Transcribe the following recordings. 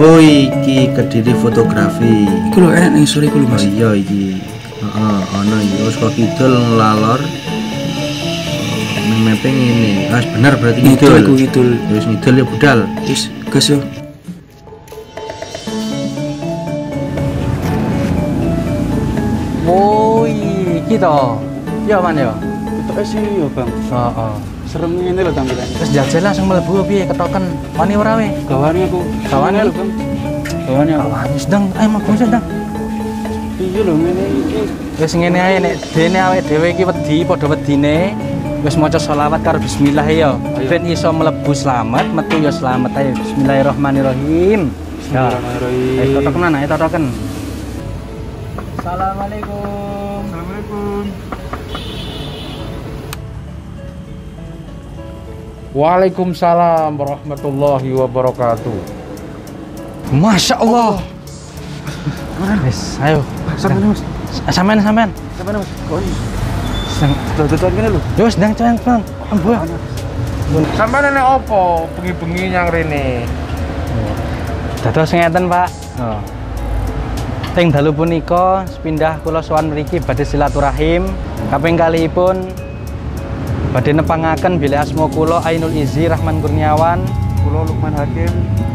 Oh iki Kediri fotografi. Iku lho ning sore iku lho Mas. Oh iya iki. Ana iki wis kok kidul ngelalor. Mapping ini. Wis bener berarti Ngidul iku ngidul. Wis ngidul ya budal. Wis gas yo. Oh iki to. Ya man ya. Ketok sih yo, Bang. Heeh. Serem ngene lho tampilannya. Wis jajal langsung mlebu piye ketoken. Wani ora we? Gawane aku. Gawane lho, Bang. Gawane aku. Wani sedang mlebu sedang. Iya lho ngene iki. Wis ngene ae nek dene awake dhewe iki wedi padha wedine wis maca selawat karo bismillah ya. Ben iso mlebu slamet, metu ya slamet ae. Bismillahirrahmanirrahim. Ya. Ayo totoken ae totoken. Assalamualaikum. Assalamualaikum. Waalaikumsalam warahmatullahi wabarakatuh. Masya Allah. Wis, ayo. Sampeyan, Mas. Sampean. Sampeyan, Mas. Kok iki? Tutupan kene lho. Yo wis ndang Bang. Ambo. Sampeyan nek opo bengi-bengi nyang rene? Dados ngeten, Pak. Teng dalu punika sepindah kula sowan mriki badhe silaturahim. Kaping kalihipun badhe nepangaken bilih asma kula Ainul Izzi Rahman Kurniawan, Kula Lukman Hakim.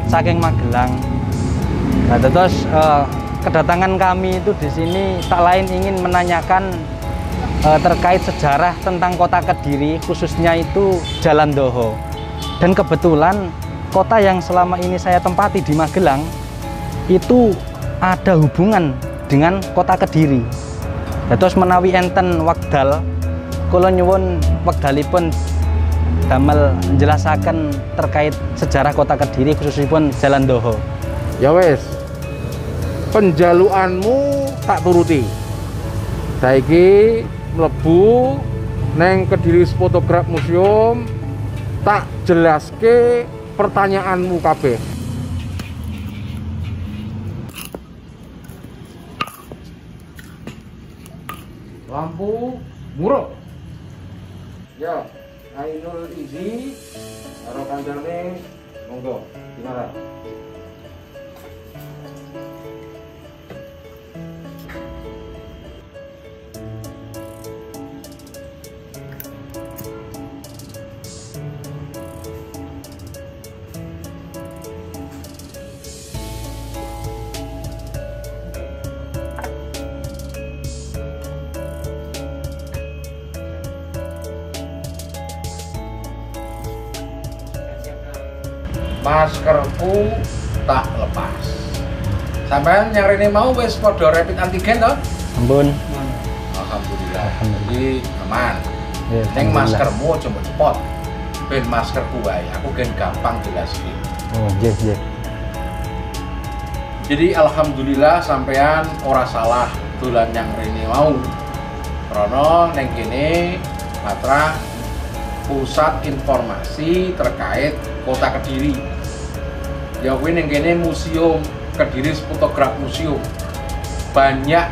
saking Magelang. Nah, terus kedatangan kami itu di sini tak lain ingin menanyakan terkait sejarah tentang kota Kediri, khususnya itu Jalan Doho. Dan kebetulan kota yang selama ini saya tempati di Magelang itu ada hubungan dengan kota Kediri. Terus menawi enten wekdal, kula nyuwun wekdalipun damel menjelasaken terkait sejarah kota Kediri khususipun Jalan Doho. Ya wes, penjaluanmu tak turuti. Saiki mlebu neng Kediri Photograph Museum, tak jelaske pertanyaanmu kabeh. Lampu murah. Ya, Ainul Izzi karo kancane monggo gimana? Maskerku tak lepas. Sampean yang rene mau wis padha rapid antigen toh? Ampun. Alhamdulillah. Jadi aman. Ya, Neng maskermu coba cepot. Ben maskerku wae, aku gen gampang jelasin. Oh, nggih. Jadi alhamdulillah sampean ora salah dolan yang rene mau. Karena neng kene Matra pusat informasi terkait kota Kediri. Ya kuwi ning kene museum Kediri Photograph Museum. Banyak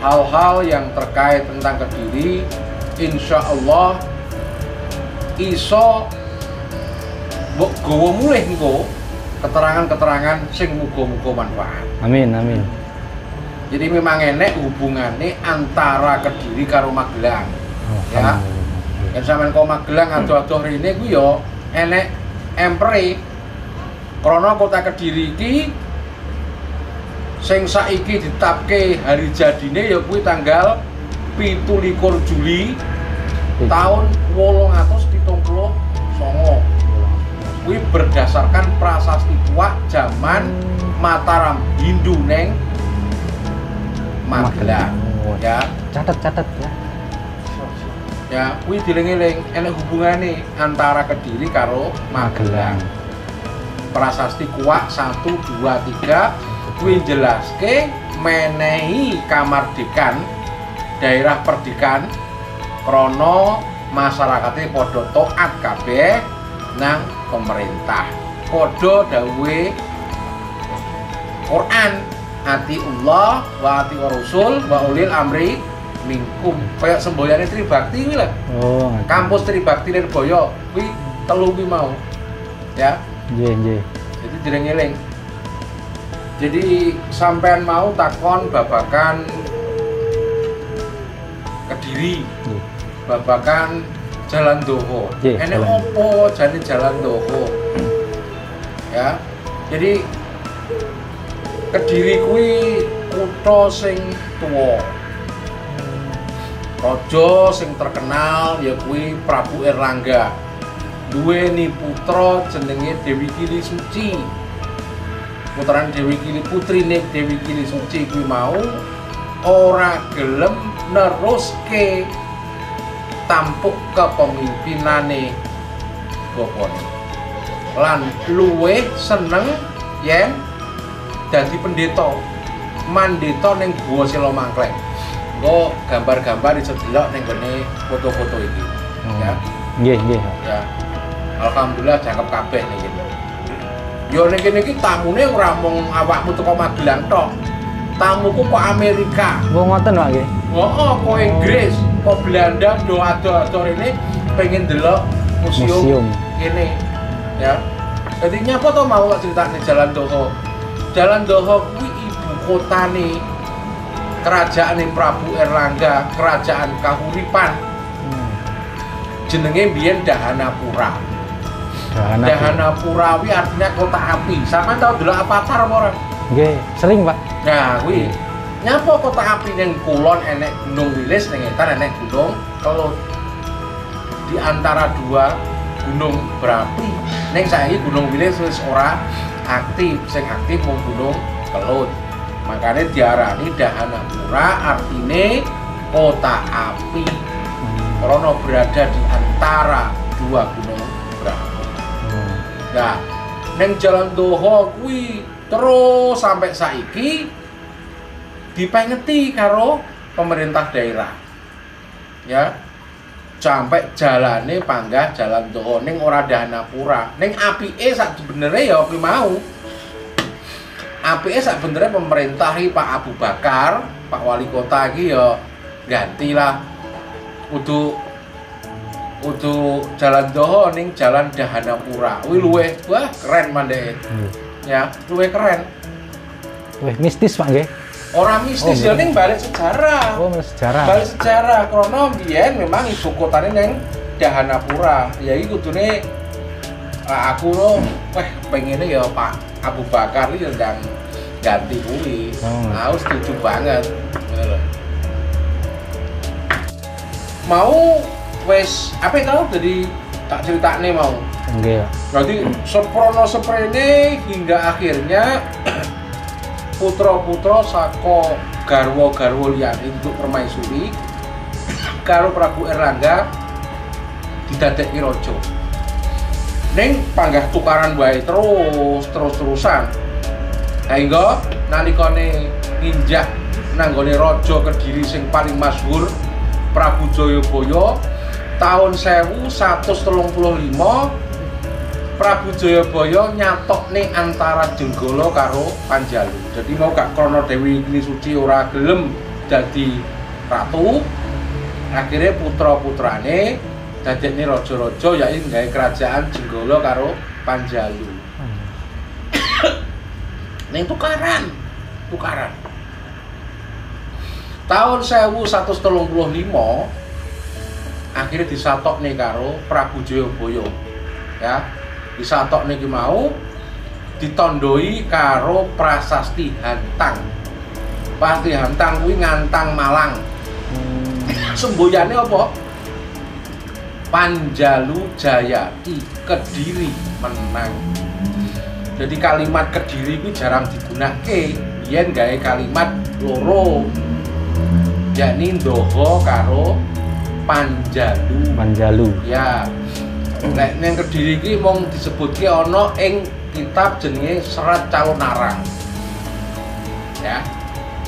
hal-hal yang terkait tentang Kediri, insya Allah iso mbok gawa mulih engko keterangan-keterangan sing muga-muga manfaat. Amin. Jadi memang enek hubungannya antara Kediri karo Magelang. Ya. Yen sampean kok Magelang ado-ado rene ku ya enek empere. Krana kota Kediri iki sing saiki ditetapke hari jadine ya kuwi tanggal 17 Juli tahun 879. Kuwi berdasarkan prasasti tua zaman Mataram Hindu neng Magelang. Ya, Catet ya. ya kuwi dieling-eling enek hubungane antara Kediri karo Magelang. Prasasti kuak 1, 2, 3 kuwi jelaske menehi kamardikan daerah perdikan krana masyarakate padha taat kabeh nang pemerintah. Padha dawuhe Quran, atiullah wa ati rasul wa ulil amri minkum. Kaya semboyane Tribakti kuwi lho. Oh, Kampus Tribakti Lirboyo kuwi telu kuwi mau. Ya. nggih. Jadi jeneng eling. Jadi sampean mau takon babakan Kediri, babakan Jalan Doho. Nggih, Enek jalan. opo jane Jalan Doho? Ya. Jadi Kediri kuwi kutha sing tuwa. Raja sing terkenal ya kuwi Prabu Erlangga. Duweni putra jenenge Dewi Kili Suci. Putrane Dewi Kili, putrine Dewi Kili Suci kuwi mau ora gelem neruske tampuk kepemimpinane bapane. Lan luwih seneng yen dadi pendeta. Mandeta ning Guwa Sela Mangkleng. Engko gambar-gambar iso delok ning gone foto-foto iki. Ya. Nggih, nggih. Ya. Alhamdulillah cakep kabeh niki. Yo ning kene iki tamune ora mung awakmu teko Magelang tok. Tamuku kok Amerika. Oh, ngoten Pak nggih. Oh, kok Inggris, kok Belanda do ado-ado rene pengen delok museum kene. Ya. Jadi nyapa to mau tak critakne Jalan Doho. Jalan Doho kuwi ibu kotane kerajaan Prabu Erlangga, kerajaan Kahuripan. Jenenge biyen Dahanapura. Dahanapura kuwi artinya kota api. Sampeyan tau delok Avatar apa ora? Nggih, sering Pak. Nah, kuwi nyapa kota api ning kulon enek Gunung Wilis, ning etan enek Gunung Kelut. Di antara dua gunung berapi, ning saiki Gunung Wilis wis ora aktif, sing aktif mung Gunung Kelut. Makanya diarani Dahanapura artine kota api. Karena berada di antara dua gunung berapi. Nah, neng Jalan Doho kuwi terus sampai saiki dipengeti karo pemerintah daerah. Ya. Sampai jalane panggah Jalan Doho ning ora Dahanapura. Ning apike sak sebenere ya kuwi mau. Apike sak beneré pemerintahi Pak Abu Bakar, Pak Wali Kota iki ya gantilah. Udu Jalan Doho ning Jalan Dahanapura. Kuwi luwih wah keren mandeke. Ya, luwih keren. Wih, mistis Pak nggih. Ora mistis ya ning balik sejarah. Oh, sejarah. Balik sejarah karena biyen memang ibu kotane ning Dahanapura. Ya iki kudune aku lo pengennya ya Pak Abu Bakar iki ndang ganti kuwi. Aku setuju banget. Mau wes apa tau dari tak ceritane mau. Nggih. Berarti seprono seprene hingga akhirnya putra-putra saka garwa-garwa liyane untuk permaisuri karo Prabu Erlangga didadekne raja. Ning panggah tukaran wae terus-terusan. Sehingga nalikane nginjak nanggone raja Kediri sing paling masyhur Prabu Jayabaya tahun 1135 Prabu Jayabaya nyatokne antara Jenggala karo Panjalu. Jadi mau gak krana Dewi Kili Suci ora gelem dadi ratu, akhirnya putra-putrane dadekne raja-raja yaiku gawe kerajaan Jenggala karo Panjalu. Ning tukaran. Tahun 1135 akhirnya disatokne karo Prabu Jayabaya. Ya, disatokne iki mau ditandoi karo prasasti Hantang. Prasasti Hantang kuwi ngantang Malang. Semboyane apa? Panjalu Jayati, Kediri menang. Jadi kalimat Kediri itu jarang digunakan. Biyen gawe kalimat loro, yakni Doho karo Panjalu. Ya. Nek nang Kediri iki mung disebutke ana ing kitab jenenge Serat Calon Arang. Ya.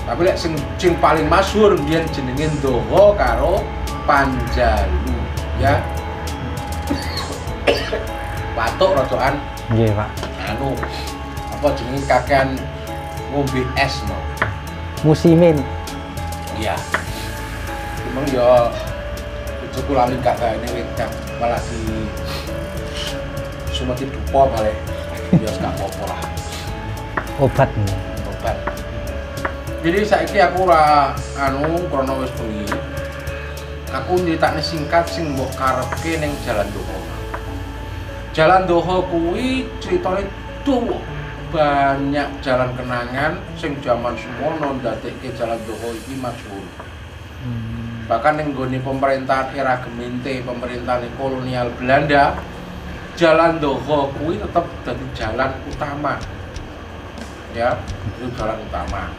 Tapi lek sing paling masyhur biyen jenenge Doho karo Panjalu. Ya. Batuk rocokan. Nggih, Pak. Anu apa jenenge kakean ngombe es no. Musimin. Iya. Emang ya bojoku lali gak gaene wedang malah di sumeti dupa balik. Ya gak apa-apa lah. Obat nih. Jadi saiki aku ora krana wis bengi. Aku nyritakne singkat sing mbok karepke ning Jalan Doho. Jalan Doho kuwi critane dawa. Banyak jalan kenangan sing jaman semono ndadekke Jalan Doho iki masyhur. Bahkan ning nggone pemerintahan era Gemeente, pemerintahan kolonial Belanda, Jalan Doho kuwi tetep dadi jalan utama. Ya, itu jalan utama.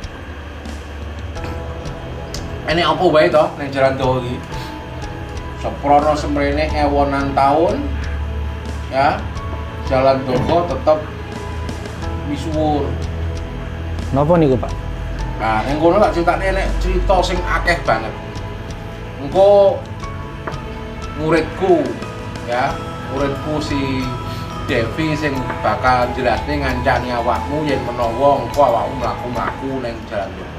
Ini apa wae to ning Jalan Doho iki? Seprono semrene ewonan taun ya, Jalan Doho tetep misuwur. Napa niku, Pak? Nah, ning kono lak critane nek crita sing akeh banget. Engko muridku ya, muridku si Devi sing bakal jelasne ngancani awakmu yen menawa engko awakmu mlaku-mlaku ning Jalan Doho.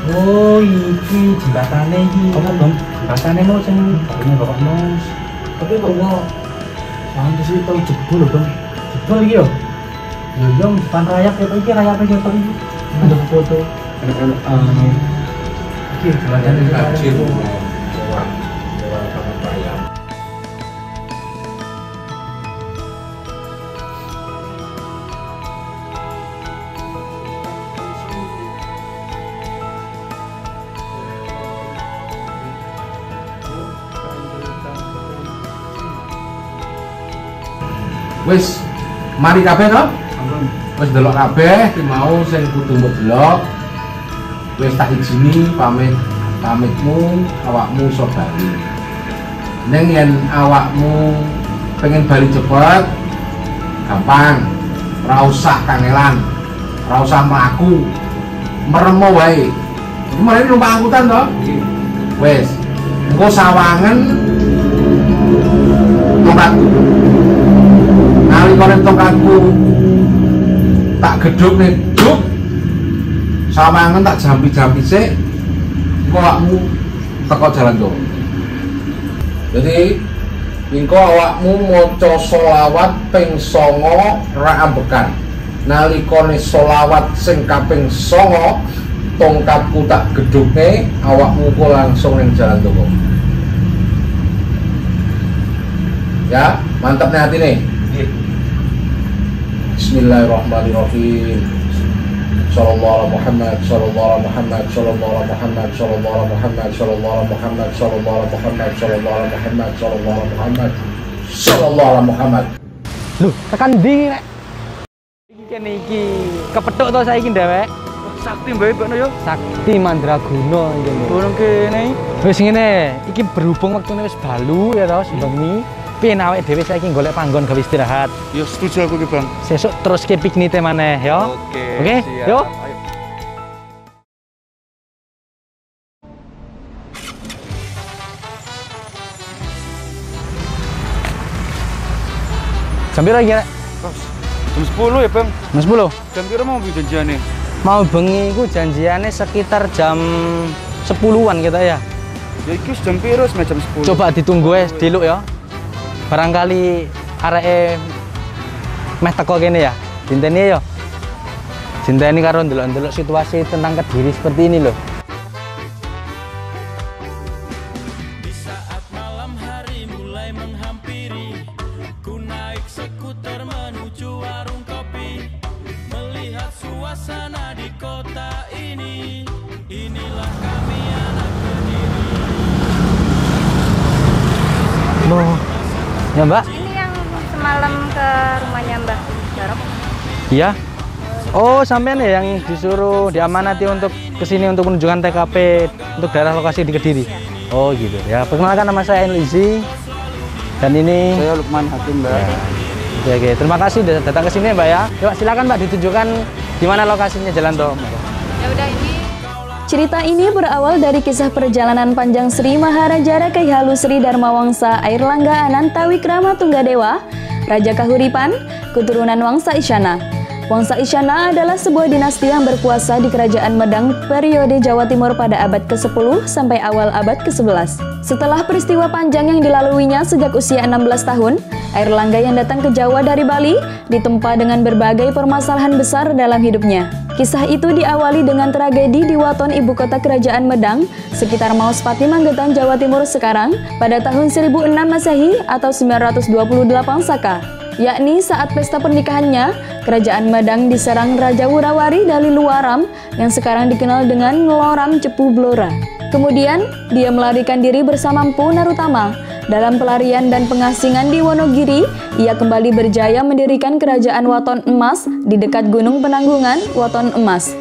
Oh, iki jembatane iki. Apa, Bang? Jembatane mau sing barene Bapak Nus. Tapi kok sampe sih tau jebol lho, Bang. Jebol iki yo. Ya yo depan rayap ya iki rayape ketok iki. Ada foto. Iki jembatane Kacil. Wis mari kabeh to? Wis delok kabeh ki mau sing kudu mbok delok. Wis tak izini pamitmu awakmu iso bali. Ning yen awakmu pengen bali cepet gampang. Ora usah kangelan. Ora usah mlaku. Meremo wae. Iki mari numpak angkutan to? Wis. Engko sawangen tongkatku. Nalikane tongkatku tak gedhukne duk. Sawangen tak jampi-jampi sik. Engko awakmu teko Jalan Doho. Jadi engko awakmu maca selawat ping 9 ra ambekan. Nalikane selawat sing kaping 9 tongkatku tak gedhukne, awakmu kok langsung ning Jalan Doho. Ya, mantap nih hati nih. Bismillahirrahmanirrahim. Sallallahu Muhammad, sallallahu Muhammad, sallallahu Muhammad, sallallahu Muhammad, sallallahu Muhammad, sallallahu Muhammad, sallallahu Muhammad, sallallahu Muhammad, sallallahu Muhammad. Loh, tekan ndi nek? Iki kene iki kepethuk to saiki ndewek. Sakti mbak Ibu yo. Sakti Mandraguna iki. Burung kene. Wis ngene, iki berhubung wektune wis dalu ya to, bengi. Piye awake dhewe saiki golek panggon gawe istirahat. Ya setuju aku ki, Bang. Sesuk terus ke piknike maneh ya. Oke, siap. yuk. Ayo. Jam piro iki, Rek? Jam 10 ya, Bang. Jam 10. Jam piro mau janjiane? Mau bengi iku janjiane sekitar jam 10-an kita ya. Ya iki jam piro jam 10. Coba ditunggu diluk ya. Barangkali areke meh teko kene ya. Dinteni ya. Dinteni karo ndelok-ndelok situasi tentang Kediri seperti ini loh. Di saat malam hari mulai menghampiri, ku naik skuter menuju warung kopi, melihat suasana di kota ini. Inilah kami anak Kediri. Loh. Ya, Mbak? Ini yang semalam ke rumahnya Mbah Jarok. Iya. Oh, sampean ya yang disuruh diamanati untuk kesini untuk menunjukkan TKP untuk daerah lokasi di Kediri. Oh, gitu. Ya, perkenalkan nama saya Enlizi. Dan ini Saya Lukman Hakim, Mbak. ya. Oke. Terima kasih sudah datang ke sini, Mbak ya. Coba silakan Mbak ditunjukkan di mana lokasinya Jalan Doho. Ya udah ini. Cerita ini berawal dari kisah perjalanan panjang Sri Maharaja Kyai Halu Sri Dharmawangsa Airlangga Ananta Wikrama Tunggadewa, Raja Kahuripan, keturunan Wangsa Isyana. Wangsa Isyana adalah sebuah dinasti yang berkuasa di Kerajaan Medang periode Jawa Timur pada abad ke-10 sampai awal abad ke-11. Setelah peristiwa panjang yang dilaluinya sejak usia 16 tahun, Airlangga yang datang ke Jawa dari Bali ditempa dengan berbagai permasalahan besar dalam hidupnya. Kisah itu diawali dengan tragedi di Waton, ibu kota Kerajaan Medang, sekitar Mauspati, Magetan, Jawa Timur sekarang, pada tahun 1006 Masehi atau 928 Saka. Yakni saat pesta pernikahannya, Kerajaan Medang diserang Raja Wurawari dari Luaram yang sekarang dikenal dengan Ngeloram Cepu Blora. Kemudian, dia melarikan diri bersama Mpu Narutama. Dalam pelarian dan pengasingan di Wonogiri, ia kembali berjaya mendirikan Kerajaan Waton Emas di dekat Gunung Penanggungan, Waton Emas.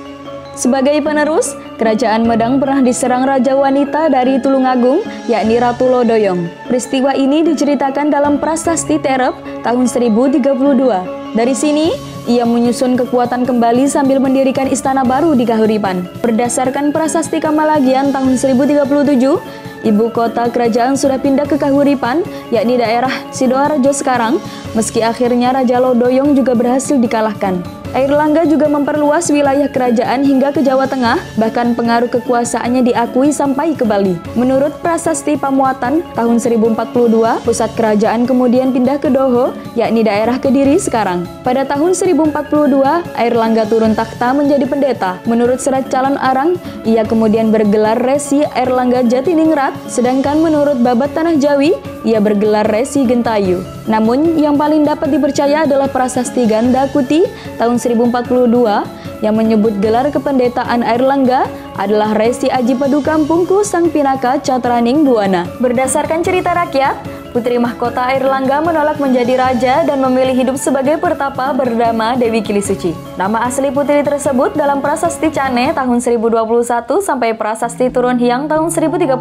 Sebagai penerus, Kerajaan Medang pernah diserang Raja Wanita dari Tulungagung, yakni Ratu Lodoyong. Peristiwa ini diceritakan dalam Prasasti Terep tahun 1032. Dari sini, ia menyusun kekuatan kembali sambil mendirikan istana baru di Kahuripan. Berdasarkan Prasasti Kamalagian tahun 1037, ibu kota kerajaan sudah pindah ke Kahuripan, yakni daerah Sidoarjo sekarang, meski akhirnya Raja Lodoyong juga berhasil dikalahkan. Airlangga juga memperluas wilayah kerajaan hingga ke Jawa Tengah, bahkan pengaruh kekuasaannya diakui sampai ke Bali. Menurut Prasasti Pamuatan tahun 1042, pusat kerajaan kemudian pindah ke Doho, yakni daerah Kediri sekarang. Pada tahun 1042, Airlangga turun takhta menjadi pendeta. Menurut Serat Calon Arang, ia kemudian bergelar Resi Airlangga Jatiningrat, sedangkan menurut Babat Tanah Jawi, ia bergelar Resi Gentayu. Namun, yang paling dapat dipercaya adalah Prasasti Ganda Kuti tahun 1042 yang menyebut gelar kependetaan Airlangga adalah Resi Aji Padu Kampungku Sang Pinaka Catraning Buana. Berdasarkan cerita rakyat, putri mahkota Airlangga menolak menjadi raja dan memilih hidup sebagai pertapa bernama Dewi Kilisuci. Nama asli putri tersebut dalam Prasasti Cane tahun 1021 sampai Prasasti Turun Hyang tahun 1035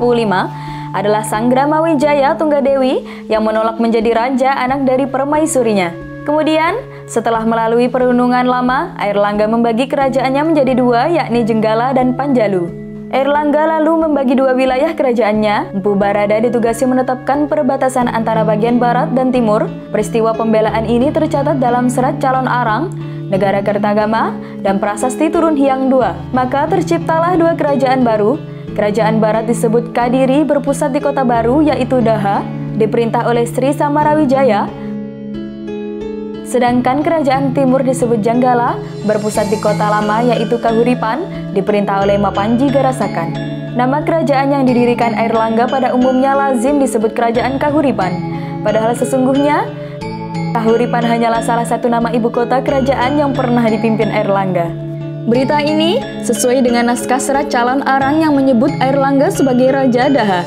adalah Sanggrama Wijaya Tunggadewi yang menolak menjadi raja anak dari permaisurinya. Kemudian, setelah melalui perundungan lama, Airlangga membagi kerajaannya menjadi dua, yakni Jenggala dan Panjalu. Airlangga lalu membagi dua wilayah kerajaannya. Mpu Barada ditugasi menetapkan perbatasan antara bagian barat dan timur. Peristiwa pembelaan ini tercatat dalam Serat Calon Arang, Negara Kertagama, dan Prasasti Turun Hyang II. Maka terciptalah dua kerajaan baru. Kerajaan barat disebut Kadiri, berpusat di kota baru yaitu Daha, diperintah oleh Sri Samarawijaya. Sedangkan kerajaan timur disebut Janggala, berpusat di kota lama yaitu Kahuripan, diperintah oleh Mapanji Garasakan. Nama kerajaan yang didirikan Airlangga pada umumnya lazim disebut Kerajaan Kahuripan. Padahal sesungguhnya, Kahuripan hanyalah salah satu nama ibu kota kerajaan yang pernah dipimpin Airlangga. Berita ini sesuai dengan naskah Serat Calon Arang yang menyebut Airlangga sebagai Raja Daha.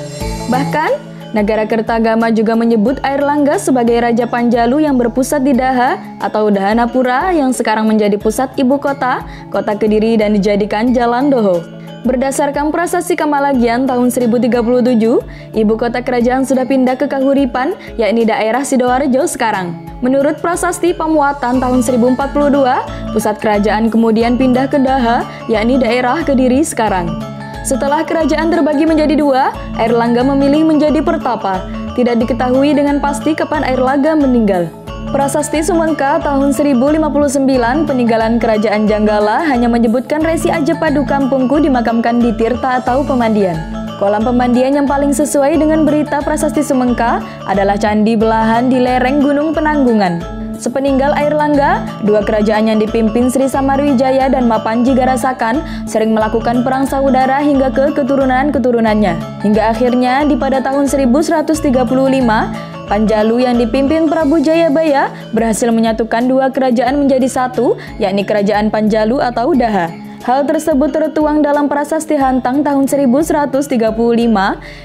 Bahkan, Negara Kertagama juga menyebut Airlangga sebagai Raja Panjalu yang berpusat di Daha atau Dahanapura yang sekarang menjadi pusat ibu kota, kota Kediri dan dijadikan Jalan Doho. Berdasarkan Prasasti Kamalagian tahun 1037, ibu kota kerajaan sudah pindah ke Kahuripan, yakni daerah Sidoarjo sekarang. Menurut Prasasti Pamuatan tahun 1042, pusat kerajaan kemudian pindah ke Daha, yakni daerah Kediri sekarang. Setelah kerajaan terbagi menjadi dua, Airlangga memilih menjadi pertapa. Tidak diketahui dengan pasti kapan Airlangga meninggal. Prasasti Sumengka tahun 1059, peninggalan kerajaan Janggala hanya menyebutkan Resi Aji Padu Kampungku dimakamkan di Tirta atau pemandian. Kolam pemandian yang paling sesuai dengan berita Prasasti Sumengka adalah Candi Belahan di lereng Gunung Penanggungan. Sepeninggal Airlangga, dua kerajaan yang dipimpin Sri Samarwijaya dan Mapanji Garasakan sering melakukan perang saudara hingga ke keturunan-keturunannya. Hingga akhirnya di pada tahun 1135, Panjalu yang dipimpin Prabu Jayabaya berhasil menyatukan dua kerajaan menjadi satu, yakni Kerajaan Panjalu atau Daha. Hal tersebut tertuang dalam Prasasti Hantang tahun 1135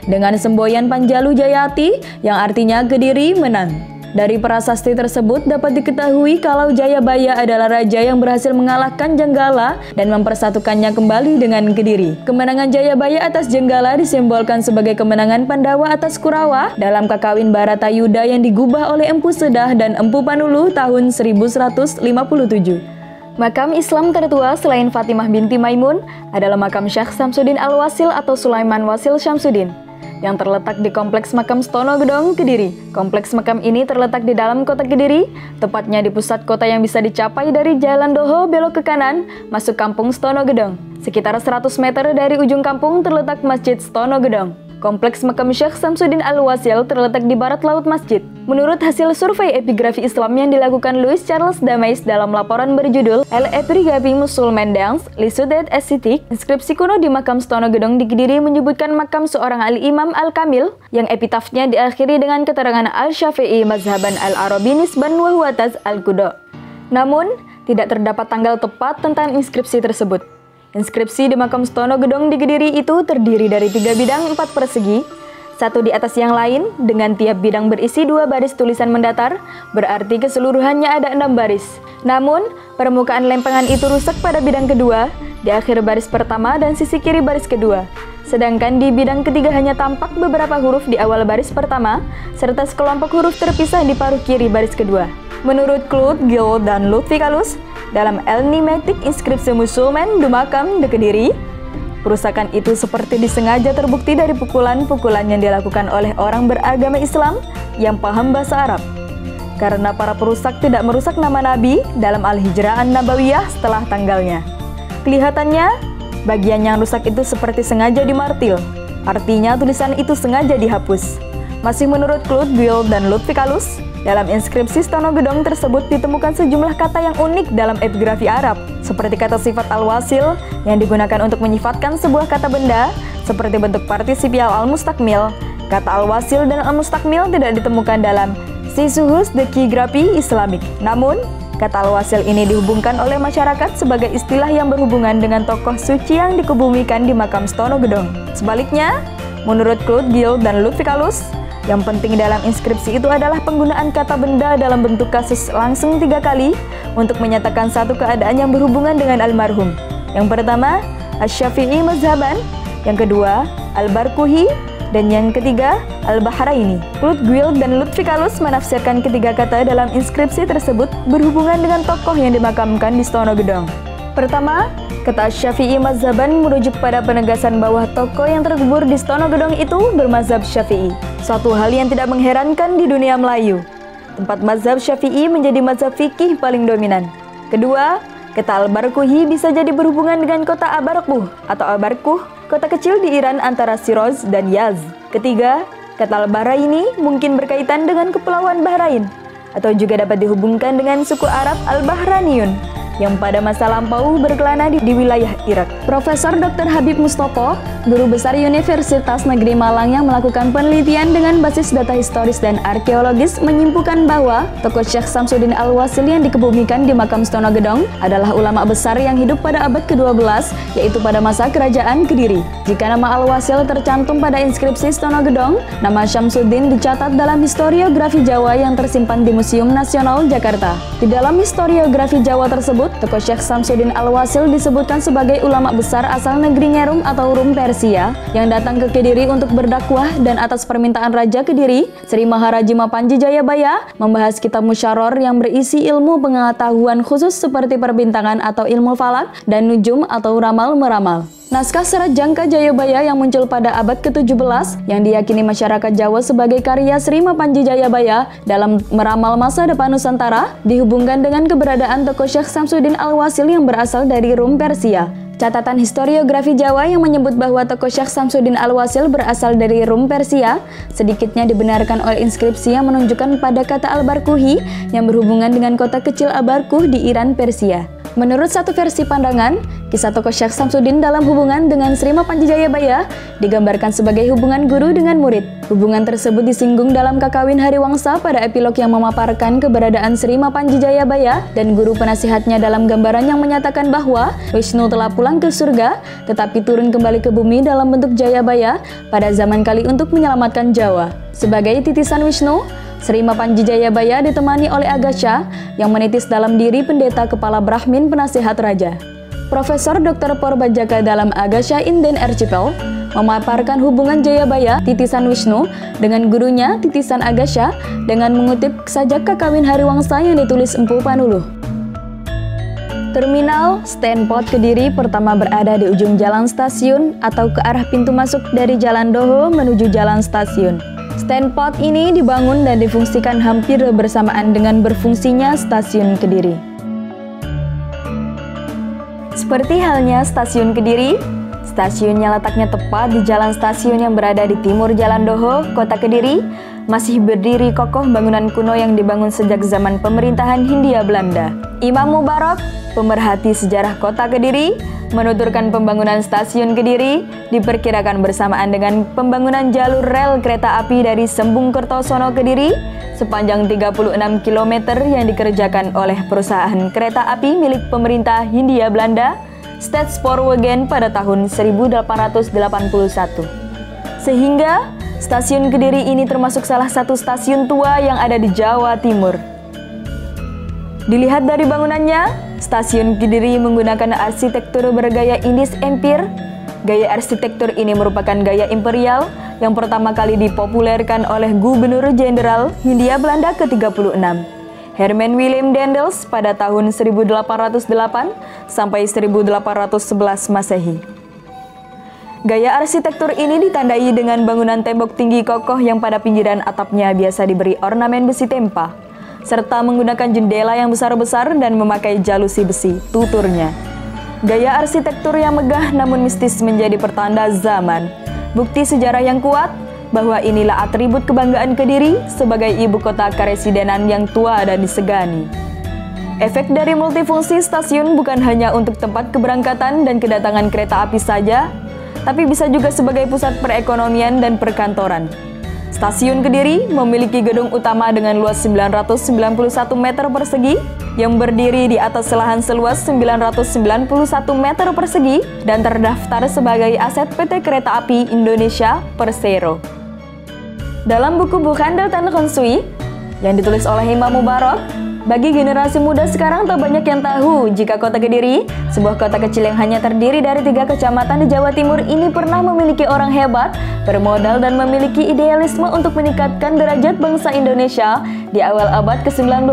dengan semboyan Panjalu Jayati yang artinya Kediri menang. Dari prasasti tersebut dapat diketahui kalau Jayabaya adalah raja yang berhasil mengalahkan Janggala dan mempersatukannya kembali dengan Kediri. Kemenangan Jayabaya atas Janggala disimbolkan sebagai kemenangan Pandawa atas Kurawa dalam kakawin Baratayuda yang digubah oleh Empu Sedah dan Empu Panulu tahun 1157. Makam Islam tertua selain Fatimah binti Maimun adalah makam Syekh Syamsuddin Al-Wasil atau Sulaiman Wasil Syamsuddin. yang terletak di Kompleks Makam Stono Gedong, Kediri. Kompleks makam ini terletak di dalam kota Kediri, tepatnya di pusat kota yang bisa dicapai dari Jalan Doho belok ke kanan, masuk Kampung Stono Gedong. Sekitar 100 meter dari ujung kampung terletak Masjid Stono Gedong. Kompleks makam Syekh Samsudin Al-Wasil terletak di barat laut masjid. Menurut hasil survei epigrafi Islam yang dilakukan Louis Charles Damais dalam laporan berjudul El Epigrafi Musulman dans l'Isoudet Asitik, inskripsi kuno di makam Stono Gedong di Kediri menyebutkan makam seorang Al-Imam Al-Kamil yang epitafnya diakhiri dengan keterangan Al-Syafi'i Mazhaban Al-Arabi Nisban wa Huwataz Al-Qudo. Namun, tidak terdapat tanggal tepat tentang inskripsi tersebut. Inskripsi di makam Stono Gedong di Kediri itu terdiri dari 3 bidang 4 persegi, satu di atas yang lain, dengan tiap bidang berisi 2 baris tulisan mendatar, berarti keseluruhannya ada 6 baris. Namun, permukaan lempengan itu rusak pada bidang kedua, di akhir baris pertama dan sisi kiri baris kedua. Sedangkan di bidang ketiga hanya tampak beberapa huruf di awal baris pertama, serta sekelompok huruf terpisah di paruh kiri baris kedua. Menurut Claude Gill dan Lutfi Kalus, dalam Enigmatic Inskripsi Musulman di Makam de Kediri, kerusakan itu seperti disengaja terbukti dari pukulan-pukulan yang dilakukan oleh orang beragama Islam yang paham bahasa Arab. Karena para perusak tidak merusak nama Nabi dalam Al-Hijrah An-Nabawiyah setelah tanggalnya. Kelihatannya, bagian yang rusak itu seperti sengaja dimartil. Artinya tulisan itu sengaja dihapus. Masih menurut Claude Gill dan Lutfi Kalus, dalam inskripsi Stono Gedong tersebut ditemukan sejumlah kata yang unik dalam epigrafi Arab, seperti kata sifat al-wasil yang digunakan untuk menyifatkan sebuah kata benda, seperti bentuk partisipial al-mustakmil. Kata al-wasil dan al-mustakmil tidak ditemukan dalam Sisuhus Dekigrafi Islamik. Namun, kata al-wasil ini dihubungkan oleh masyarakat sebagai istilah yang berhubungan dengan tokoh suci yang dikebumikan di makam Stono Gedong. Sebaliknya, menurut Claude Gill dan Lutfi Kalus, yang penting dalam inskripsi itu adalah penggunaan kata benda dalam bentuk kasus langsung 3 kali untuk menyatakan satu keadaan yang berhubungan dengan almarhum. Yang pertama, Asy-Syafi'i Mazhaban, yang kedua, Al-Barkuhi, dan yang ketiga, Al-Bahraini. Claude Gill dan Lutfi Kalus menafsirkan ketiga kata dalam inskripsi tersebut berhubungan dengan tokoh yang dimakamkan di Stono Gedong. Pertama, kata Syafi'i Mazhaban merujuk pada penegasan bahwa tokoh yang terkubur di Stono Gedong itu bermazhab Syafi'i. Suatu hal yang tidak mengherankan di dunia Melayu. Tempat mazhab Syafi'i menjadi mazhab fikih paling dominan. Kedua, kata Al-Barkuhi bisa jadi berhubungan dengan kota Abarkuh atau Abarkuh, kota kecil di Iran antara Shiraz dan Yazd. Ketiga, kata Al-Bahraini mungkin berkaitan dengan Kepulauan Bahrain, atau juga dapat dihubungkan dengan suku Arab Al-Bahraniyun yang pada masa lampau berkelana di wilayah Irak. Profesor Dr. Habib Mustopo, guru besar Universitas Negeri Malang yang melakukan penelitian dengan basis data historis dan arkeologis menyimpulkan bahwa tokoh Syekh Samsudin Al-Wasil yang dikebumikan di makam Stono Gedong adalah ulama besar yang hidup pada abad ke-12, yaitu pada masa kerajaan Kediri. Jika nama Al-Wasil tercantum pada inskripsi Stono Gedong, nama Syamsuddin dicatat dalam historiografi Jawa yang tersimpan di Museum Nasional Jakarta. Di dalam historiografi Jawa tersebut, tokoh Syekh Samsudin Al-Wasil disebutkan sebagai ulama besar asal negeri Ngerum atau Rum Persia yang datang ke Kediri untuk berdakwah dan atas permintaan Raja Kediri, Sri Maharaji Mapanji Jayabaya, membahas kitab Musyaror yang berisi ilmu pengetahuan khusus seperti perbintangan atau ilmu falak dan nujum atau ramal-meramal. Naskah Serat Jangka Jayabaya yang muncul pada abad ke-17 yang diyakini masyarakat Jawa sebagai karya Sri Mapanji Jayabaya dalam meramal masa depan Nusantara dihubungkan dengan keberadaan tokoh Syekh Samsudin Al-Wasil yang berasal dari Rum Persia. Catatan historiografi Jawa yang menyebut bahwa tokoh Syekh Samsudin Al-Wasil berasal dari Rum Persia sedikitnya dibenarkan oleh inskripsi yang menunjukkan pada kata Al-Barkuhi yang berhubungan dengan kota kecil Abarkuh di Iran, Persia. Menurut satu versi pandangan, kisah tokoh Syekh Samsudin dalam hubungan dengan Sri Mapanji Jayabaya digambarkan sebagai hubungan guru dengan murid. Hubungan tersebut disinggung dalam Kakawin Hariwangsa pada epilog yang memaparkan keberadaan Sri Mapanji Jayabaya dan guru penasihatnya dalam gambaran yang menyatakan bahwa Wisnu telah pulang ke surga tetapi turun kembali ke bumi dalam bentuk Jayabaya pada zaman kali untuk menyelamatkan Jawa. Sebagai titisan Wisnu, Sri Mapanji Jayabaya ditemani oleh Agasya yang menitis dalam diri pendeta kepala Brahmin penasihat raja. Profesor Dr. Porbajaka dalam Agasya Inden Archipel memaparkan hubungan Jayabaya, titisan Wisnu, dengan gurunya, titisan Agasya, dengan mengutip sajak Kakawin Hariwangsa yang ditulis Empu Panuluh. Terminal Stand-Pot Kediri pertama berada di ujung jalan stasiun atau ke arah pintu masuk dari Jalan Doho menuju jalan stasiun. Stand-Pot ini dibangun dan difungsikan hampir bersamaan dengan berfungsinya stasiun Kediri. Seperti halnya stasiun Kediri, stasiunnya letaknya tepat di jalan stasiun yang berada di timur Jalan Doho, Kota Kediri, masih berdiri kokoh bangunan kuno yang dibangun sejak zaman pemerintahan Hindia Belanda. Imam Mubarak, pemerhati sejarah Kota Kediri, menuturkan pembangunan stasiun Kediri diperkirakan bersamaan dengan pembangunan jalur rel kereta api dari Sembung Kertosono Kediri sepanjang 36 km yang dikerjakan oleh perusahaan kereta api milik pemerintah Hindia Belanda, Staatspoorwegen pada tahun 1881. Sehingga stasiun Kediri ini termasuk salah satu stasiun tua yang ada di Jawa Timur. Dilihat dari bangunannya, stasiun Kediri menggunakan arsitektur bergaya Indis Empire. Gaya arsitektur ini merupakan gaya imperial yang pertama kali dipopulerkan oleh Gubernur Jenderal Hindia Belanda ke-36, Herman Willem Daendels pada tahun 1808 sampai 1811 Masehi. Gaya arsitektur ini ditandai dengan bangunan tembok tinggi kokoh yang pada pinggiran atapnya biasa diberi ornamen besi tempa, serta menggunakan jendela yang besar-besar dan memakai jalusi besi tuturnya. Gaya arsitektur yang megah namun mistis menjadi pertanda zaman, bukti sejarah yang kuat bahwa inilah atribut kebanggaan Kediri sebagai ibu kota karesidenan yang tua dan disegani. Efek dari multifungsi stasiun bukan hanya untuk tempat keberangkatan dan kedatangan kereta api saja, tapi bisa juga sebagai pusat perekonomian dan perkantoran. Stasiun Kediri memiliki gedung utama dengan luas 991 meter persegi yang berdiri di atas lahan seluas 991 meter persegi dan terdaftar sebagai aset PT Kereta Api Indonesia Persero. Dalam buku Buchandel Tan Kon Sui yang ditulis oleh Imam Mubarak, bagi generasi muda sekarang tak banyak yang tahu jika Kota Kediri, sebuah kota kecil yang hanya terdiri dari 3 kecamatan di Jawa Timur ini pernah memiliki orang hebat, bermodal dan memiliki idealisme untuk meningkatkan derajat bangsa Indonesia di awal abad ke-19.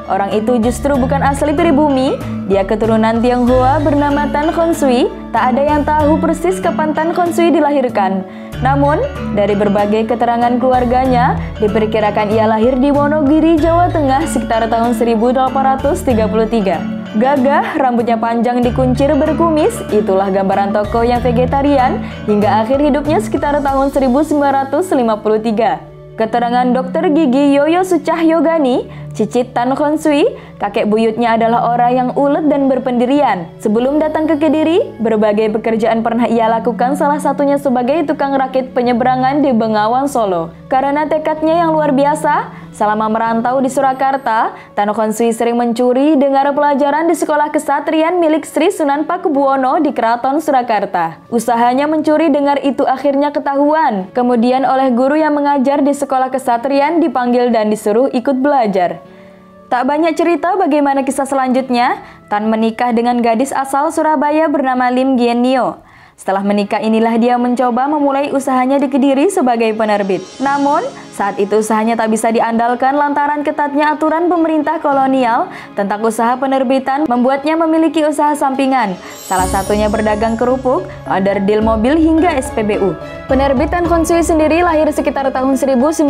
Orang itu justru bukan asli pribumi, dia keturunan Tionghoa bernama Tan Kon Sui. Tak ada yang tahu persis kapan Tan Kon Sui dilahirkan. Namun, dari berbagai keterangan keluarganya, diperkirakan ia lahir di Wonogiri, Jawa Tengah sekitar tahun 1833. Gagah, rambutnya panjang dikuncir berkumis, itulah gambaran tokoh yang vegetarian hingga akhir hidupnya sekitar tahun 1953. Keterangan Dr. Gigi Yoyo Sucahyogani, cicit Tan Kon Sui, kakek buyutnya adalah orang yang ulet dan berpendirian. Sebelum datang ke Kediri, berbagai pekerjaan pernah ia lakukan, salah satunya sebagai tukang rakit penyeberangan di Bengawan, Solo. Karena tekadnya yang luar biasa, selama merantau di Surakarta, Tan Kon Sui sering mencuri dengar pelajaran di sekolah kesatrian milik Sri Sunan Pakubuwono di Keraton Surakarta. Usahanya mencuri dengar itu akhirnya ketahuan. Kemudian oleh guru yang mengajar di sekolah kesatrian dipanggil dan disuruh ikut belajar. Tak banyak cerita bagaimana kisah selanjutnya. Tan menikah dengan gadis asal Surabaya bernama Lim Gien Nio. Setelah menikah inilah dia mencoba memulai usahanya di Kediri sebagai penerbit. Namun, saat itu usahanya tak bisa diandalkan lantaran ketatnya aturan pemerintah kolonial tentang usaha penerbitan membuatnya memiliki usaha sampingan. Salah satunya berdagang kerupuk, onderdil mobil hingga SPBU. Penerbit Tan Kon Sui sendiri lahir sekitar tahun 1915,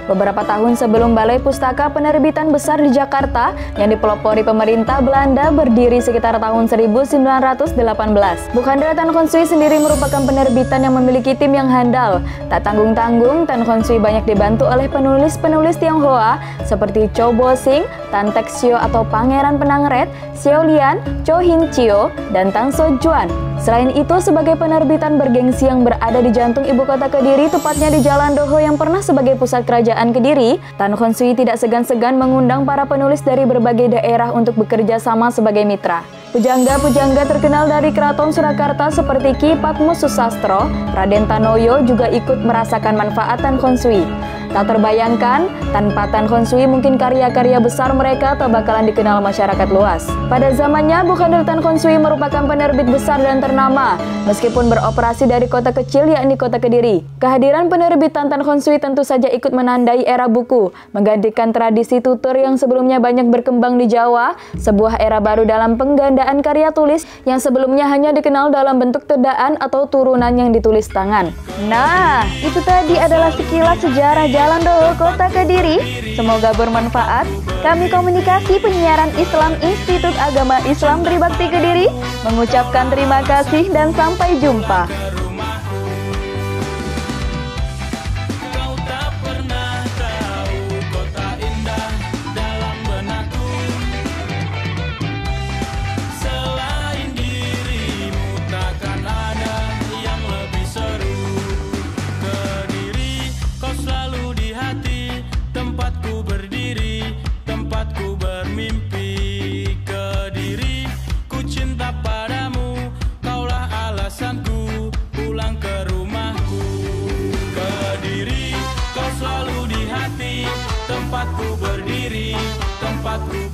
beberapa tahun sebelum Balai Pustaka Penerbitan Besar di Jakarta yang dipelopori pemerintah Belanda berdiri sekitar tahun 1918. Buchandel Tan Kon Sui sendiri merupakan penerbitan yang memiliki tim yang handal. Tak tanggung-tanggung, Tan Kon Sui banyak dibantu oleh penulis-penulis Tionghoa seperti Chow Bo Sing, Tan Tek Sio atau Pangeran Penangret, Xiao Lian, Chow Hin Chio, dan Tan So Juan. Selain itu, sebagai penerbitan bergengsi yang berada di jantung ibu kota Kediri, tepatnya di Jalan Doho yang pernah sebagai pusat kerajaan Kediri, Tan Kon Sui tidak segan-segan mengundang para penulis dari berbagai daerah untuk bekerja sama sebagai mitra. Pujangga-pujangga terkenal dari Keraton Surakarta seperti Ki Patmo Susastro, Raden Tanoyo juga ikut merasakan manfaat Tan Kon Sui. Tak terbayangkan, tanpa Tan Hon Sui mungkin karya-karya besar mereka tak bakalan dikenal masyarakat luas. Pada zamannya, Bukadir Tan Hon Sui merupakan penerbit besar dan ternama, meskipun beroperasi dari kota kecil yakni kota Kediri. Kehadiran penerbitan Tan Hon Sui tentu saja ikut menandai era buku, menggantikan tradisi tutur yang sebelumnya banyak berkembang di Jawa, sebuah era baru dalam penggandaan karya tulis yang sebelumnya hanya dikenal dalam bentuk tedaan atau turunan yang ditulis tangan. Nah, itu tadi adalah sekilas sejarah Jalan Doho Kota Kediri. Semoga bermanfaat. Kami Komunikasi Penyiaran Islam Institut Agama Islam Tribakti Kediri mengucapkan terima kasih dan sampai jumpa. Tempatku berdiri, tempatku bermimpi. Kediri, ku cinta padamu, kaulah alasanku pulang ke rumahku. Kediri, kau selalu di hati, tempatku berdiri, tempatku